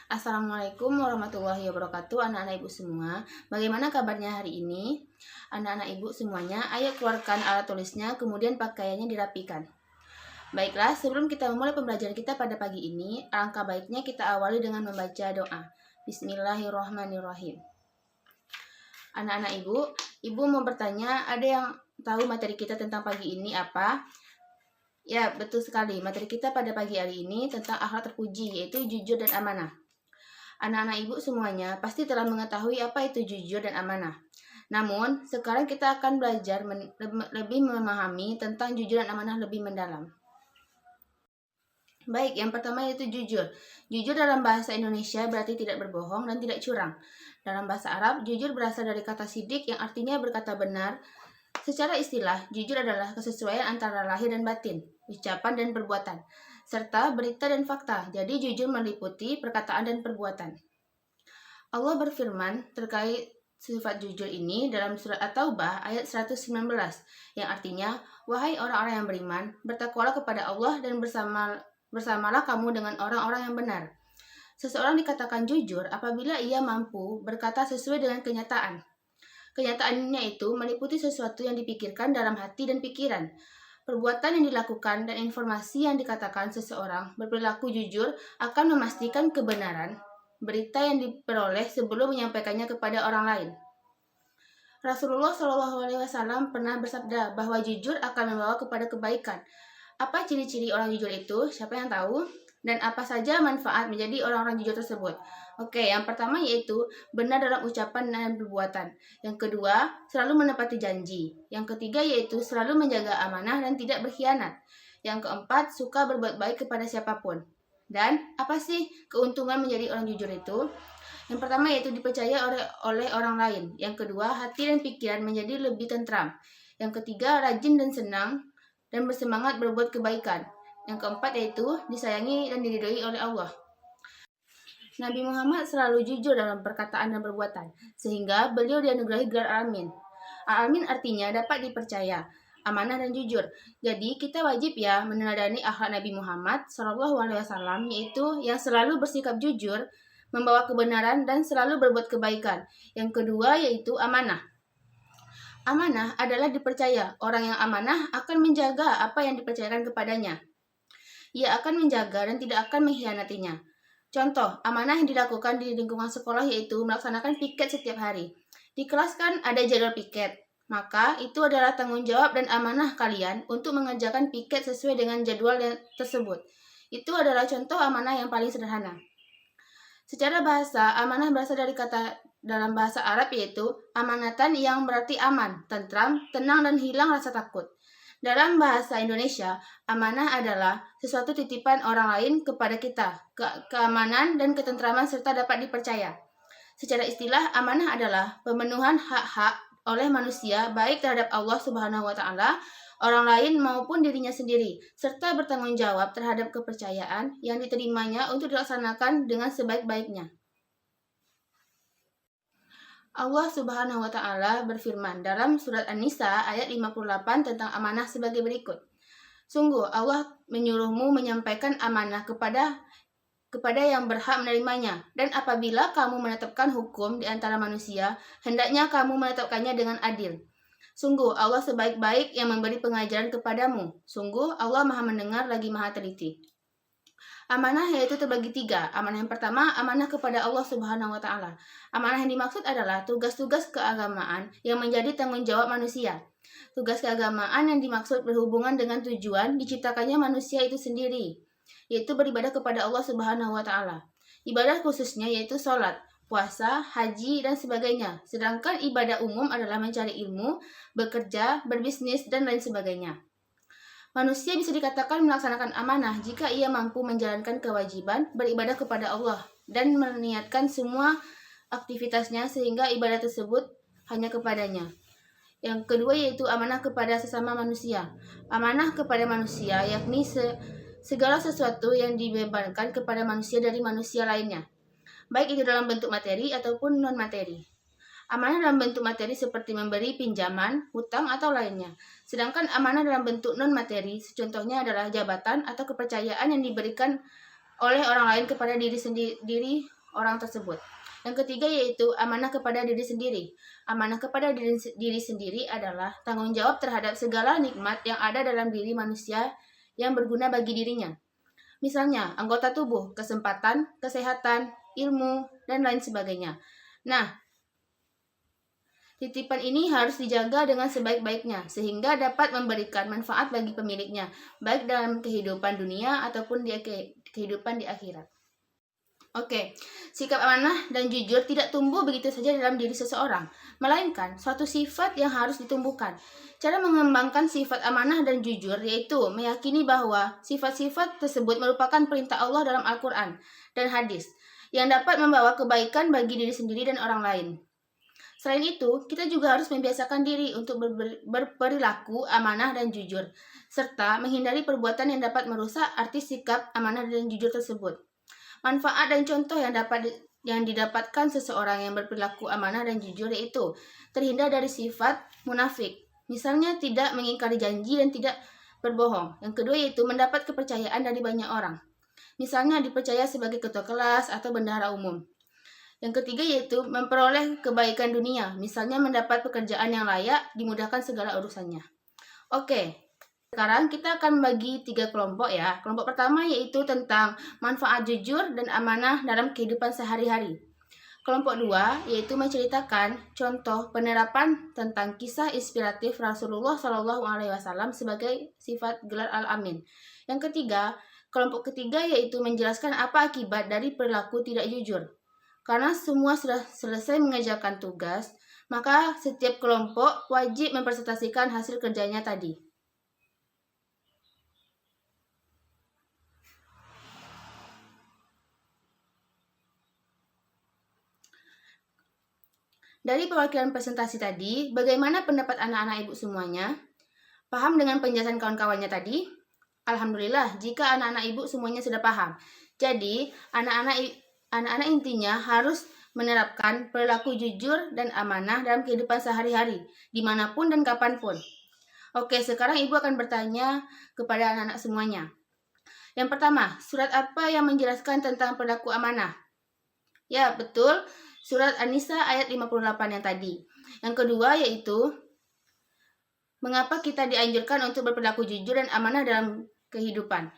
Assalamualaikum warahmatullahi wabarakatuh, anak-anak ibu semua. Bagaimana kabarnya hari ini? Anak-anak ibu semuanya, ayo keluarkan alat tulisnya, kemudian pakaiannya dirapikan. Baiklah, sebelum kita memulai pembelajaran kita pada pagi ini, alangkah baiknya kita awali dengan membaca doa. Bismillahirrahmanirrahim. Anak-anak ibu mau bertanya, ada yang tahu materi kita tentang pagi ini apa? Ya, betul sekali. Materi kita pada pagi hari ini tentang akhlak terpuji, yaitu jujur dan amanah. Anak-anak ibu semuanya pasti telah mengetahui apa itu jujur dan amanah. Namun, sekarang kita akan belajar lebih memahami tentang jujur dan amanah lebih mendalam. Baik, yang pertama yaitu jujur. Jujur dalam bahasa Indonesia berarti tidak berbohong dan tidak curang. Dalam bahasa Arab, jujur berasal dari kata sidik yang artinya berkata benar. Secara istilah, jujur adalah kesesuaian antara lahir dan batin, ucapan dan perbuatan, serta berita dan fakta. Jadi jujur meliputi perkataan dan perbuatan. Allah berfirman terkait sifat jujur ini dalam surat At-Taubah ayat 119 yang artinya, wahai orang-orang yang beriman, bertakwalah kepada Allah dan bersamalah kamu dengan orang-orang yang benar. Seseorang dikatakan jujur apabila ia mampu berkata sesuai dengan kenyataan. Kenyataannya itu meliputi sesuatu yang dipikirkan dalam hati dan pikiran. Perbuatan yang dilakukan dan informasi yang dikatakan seseorang berperilaku jujur akan memastikan kebenaran berita yang diperoleh sebelum menyampaikannya kepada orang lain. Rasulullah SAW pernah bersabda bahwa jujur akan membawa kepada kebaikan. Apa ciri-ciri orang jujur itu? Siapa yang tahu? Dan apa saja manfaat menjadi orang-orang jujur tersebut? Oke, yang pertama yaitu benar dalam ucapan dan perbuatan. Yang kedua, selalu menepati janji. Yang ketiga yaitu selalu menjaga amanah dan tidak berkhianat. Yang keempat, suka berbuat baik kepada siapapun. Dan apa sih keuntungan menjadi orang jujur itu? Yang pertama yaitu dipercaya oleh orang lain. Yang kedua, hati dan pikiran menjadi lebih tentram. Yang ketiga, rajin dan senang dan bersemangat berbuat kebaikan. Yang keempat yaitu disayangi dan diridhoi oleh Allah. Nabi Muhammad selalu jujur dalam perkataan dan perbuatan, sehingga beliau dianugerahi gelar Al-Amin. Al-Amin artinya dapat dipercaya, amanah dan jujur. Jadi kita wajib ya meneladani akhlak Nabi Muhammad SAW, yaitu yang selalu bersikap jujur, membawa kebenaran dan selalu berbuat kebaikan. Yang kedua yaitu amanah. Amanah adalah dipercaya. Orang yang amanah akan menjaga apa yang dipercayakan kepadanya. Ia akan menjaga dan tidak akan mengkhianatinya. Contoh, amanah yang dilakukan di lingkungan sekolah yaitu melaksanakan piket setiap hari. Di kelas kan ada jadwal piket, maka itu adalah tanggung jawab dan amanah kalian untuk mengerjakan piket sesuai dengan jadwal tersebut. Itu adalah contoh amanah yang paling sederhana. Secara bahasa, amanah berasal dari kata dalam bahasa Arab yaitu amanatan yang berarti aman, tentram, tenang dan hilang rasa takut. Dalam bahasa Indonesia, amanah adalah sesuatu titipan orang lain kepada kita, keamanan dan ketentraman serta dapat dipercaya. Secara istilah, amanah adalah pemenuhan hak-hak oleh manusia baik terhadap Allah Subhanahu wa taala, orang lain maupun dirinya sendiri, serta bertanggung jawab terhadap kepercayaan yang diterimanya untuk dilaksanakan dengan sebaik-baiknya. Allah Subhanahu wa taala berfirman dalam surat An-Nisa ayat 58 tentang amanah sebagai berikut. Sungguh Allah menyuruhmu menyampaikan amanah kepada yang berhak menerimanya, dan apabila kamu menetapkan hukum di antara manusia, hendaknya kamu menetapkannya dengan adil. Sungguh Allah sebaik-baik yang memberi pengajaran kepadamu. Sungguh Allah Maha mendengar lagi Maha teliti. Amanah yaitu terbagi tiga. Amanah yang pertama, amanah kepada Allah Subhanahu wa taala. Amanah yang dimaksud adalah tugas-tugas keagamaan yang menjadi tanggung jawab manusia. Tugas keagamaan yang dimaksud berhubungan dengan tujuan diciptakannya manusia itu sendiri, yaitu beribadah kepada Allah Subhanahu wa taala. Ibadah khususnya yaitu sholat, puasa, haji, dan sebagainya. Sedangkan ibadah umum adalah mencari ilmu, bekerja, berbisnis, dan lain sebagainya. Manusia bisa dikatakan melaksanakan amanah jika ia mampu menjalankan kewajiban beribadah kepada Allah dan meniatkan semua aktivitasnya sehingga ibadah tersebut hanya kepadanya. Yang kedua yaitu amanah kepada sesama manusia. Amanah kepada manusia yakni segala sesuatu yang dibebankan kepada manusia dari manusia lainnya, baik itu dalam bentuk materi ataupun non-materi. Amanah dalam bentuk materi seperti memberi pinjaman, hutang, atau lainnya. Sedangkan amanah dalam bentuk non-materi, contohnya adalah jabatan atau kepercayaan yang diberikan oleh orang lain kepada diri orang tersebut. Yang ketiga yaitu amanah kepada diri sendiri. Amanah kepada diri sendiri adalah tanggung jawab terhadap segala nikmat yang ada dalam diri manusia yang berguna bagi dirinya. Misalnya, anggota tubuh, kesempatan, kesehatan, ilmu, dan lain sebagainya. Nah, titipan ini harus dijaga dengan sebaik-baiknya, sehingga dapat memberikan manfaat bagi pemiliknya, baik dalam kehidupan dunia ataupun di kehidupan di akhirat. Oke, sikap amanah dan jujur tidak tumbuh begitu saja dalam diri seseorang, melainkan suatu sifat yang harus ditumbuhkan. Cara mengembangkan sifat amanah dan jujur yaitu meyakini bahwa sifat-sifat tersebut merupakan perintah Allah dalam Al-Quran dan hadis, yang dapat membawa kebaikan bagi diri sendiri dan orang lain. Selain itu, kita juga harus membiasakan diri untuk berperilaku amanah dan jujur, serta menghindari perbuatan yang dapat merusak arti sikap amanah dan jujur tersebut. Manfaat dan contoh yang didapatkan seseorang yang berperilaku amanah dan jujur yaitu terhindar dari sifat munafik. Misalnya tidak mengingkari janji dan tidak berbohong. Yang kedua yaitu mendapat kepercayaan dari banyak orang. Misalnya dipercaya sebagai ketua kelas atau bendahara umum. Yang ketiga yaitu memperoleh kebaikan dunia. Misalnya mendapat pekerjaan yang layak, dimudahkan segala urusannya. Oke. Sekarang kita akan membagi 3 kelompok ya. Kelompok pertama yaitu tentang manfaat jujur dan amanah dalam kehidupan sehari-hari. Kelompok 2 yaitu menceritakan contoh penerapan tentang kisah inspiratif Rasulullah SAW sebagai sifat gelar Al-Amin. Yang ketiga, kelompok ketiga yaitu menjelaskan apa akibat dari perilaku tidak jujur. Karena semua sudah selesai mengerjakan tugas, maka setiap kelompok wajib mempresentasikan hasil kerjanya tadi. Dari perwakilan presentasi tadi, bagaimana pendapat anak-anak ibu semuanya? Paham dengan penjelasan kawan-kawannya tadi? Alhamdulillah, jika anak-anak ibu semuanya sudah paham. Jadi, anak-anak intinya harus menerapkan perilaku jujur dan amanah dalam kehidupan sehari-hari, dimanapun dan kapanpun. Oke, sekarang ibu akan bertanya kepada anak-anak semuanya. Yang pertama, surat apa yang menjelaskan tentang perilaku amanah? Ya, betul. Surat An-Nisa ayat 58 yang tadi. Yang kedua yaitu mengapa kita dianjurkan untuk berperilaku jujur dan amanah dalam kehidupan?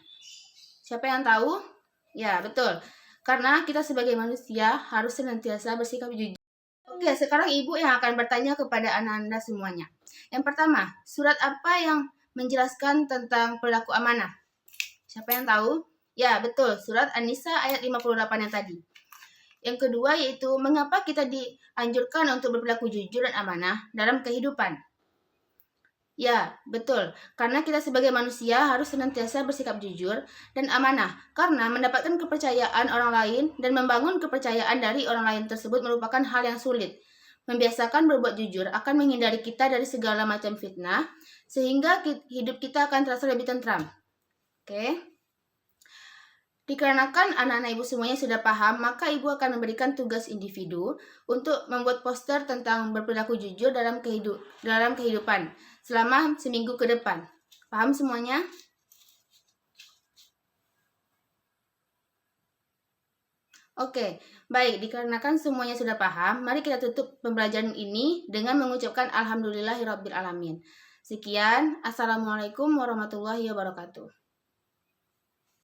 Siapa yang tahu? Ya, betul. Karena kita sebagai manusia harus senantiasa bersikap jujur. Oke, sekarang ibu yang akan bertanya kepada anak-anak semuanya. Yang pertama, surat apa yang menjelaskan tentang perilaku amanah? Siapa yang tahu? Ya, betul. Surat An-Nisa ayat 58 yang tadi. Yang kedua yaitu mengapa kita dianjurkan untuk berperilaku jujur dan amanah dalam kehidupan? Ya, betul. Karena kita sebagai manusia harus senantiasa bersikap jujur dan amanah. Karena mendapatkan kepercayaan orang lain dan membangun kepercayaan dari orang lain tersebut merupakan hal yang sulit. Membiasakan berbuat jujur akan menghindari kita dari segala macam fitnah, sehingga hidup kita akan terasa lebih tentram. Oke. Dikarenakan anak-anak ibu semuanya sudah paham, maka ibu akan memberikan tugas individu untuk membuat poster tentang berperilaku jujur dalam kehidupan selama seminggu ke depan. Paham semuanya? Oke, baik. Dikarenakan semuanya sudah paham, mari kita tutup pembelajaran ini dengan mengucapkan Alhamdulillahirrabbilalamin. Sekian, Assalamualaikum warahmatullahi wabarakatuh.